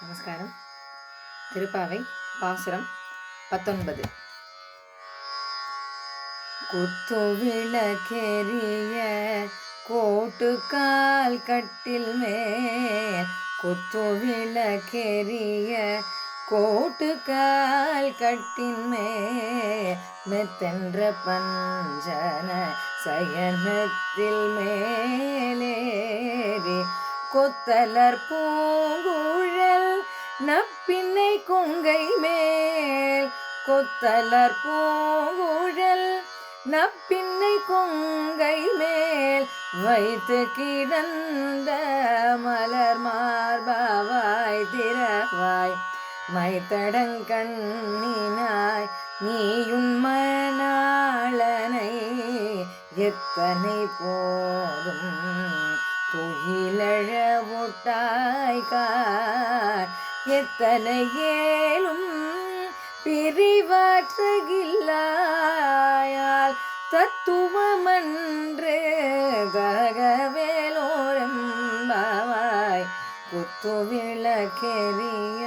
நமஸ்காரம். திருப்பாவை பாசுரம் 19. குத்து விளக்கெரிய கோட்டுக்கால் கட்டில் மேல், குத்து விளக்கெரிய கோட்டுக்கால் கட்டின் மேல், மெத்தென்ற பஞ்சன சயனத்தில் மேலேறி கொத்தலர் பூங்குழல் நப்பின்னை கொங்கை மேல், கொத்தலர் பூங்குழல் நப்பின்னை கொங்கை மேல் வைத்து கிடந்த மலர் மார்பாவாய் திறவாய் மைத்தடங்கண்ணினாய் நீயும் மணாளனை எத்தனை போதும் துயிலழ ஒட்டாய்கார் எத்தனை ஏலும் பிரிவாற்றுகில்லாயால் தத்துவமன்று தகவேலோரெம்பாவாய் குத்து விளக்கெரிய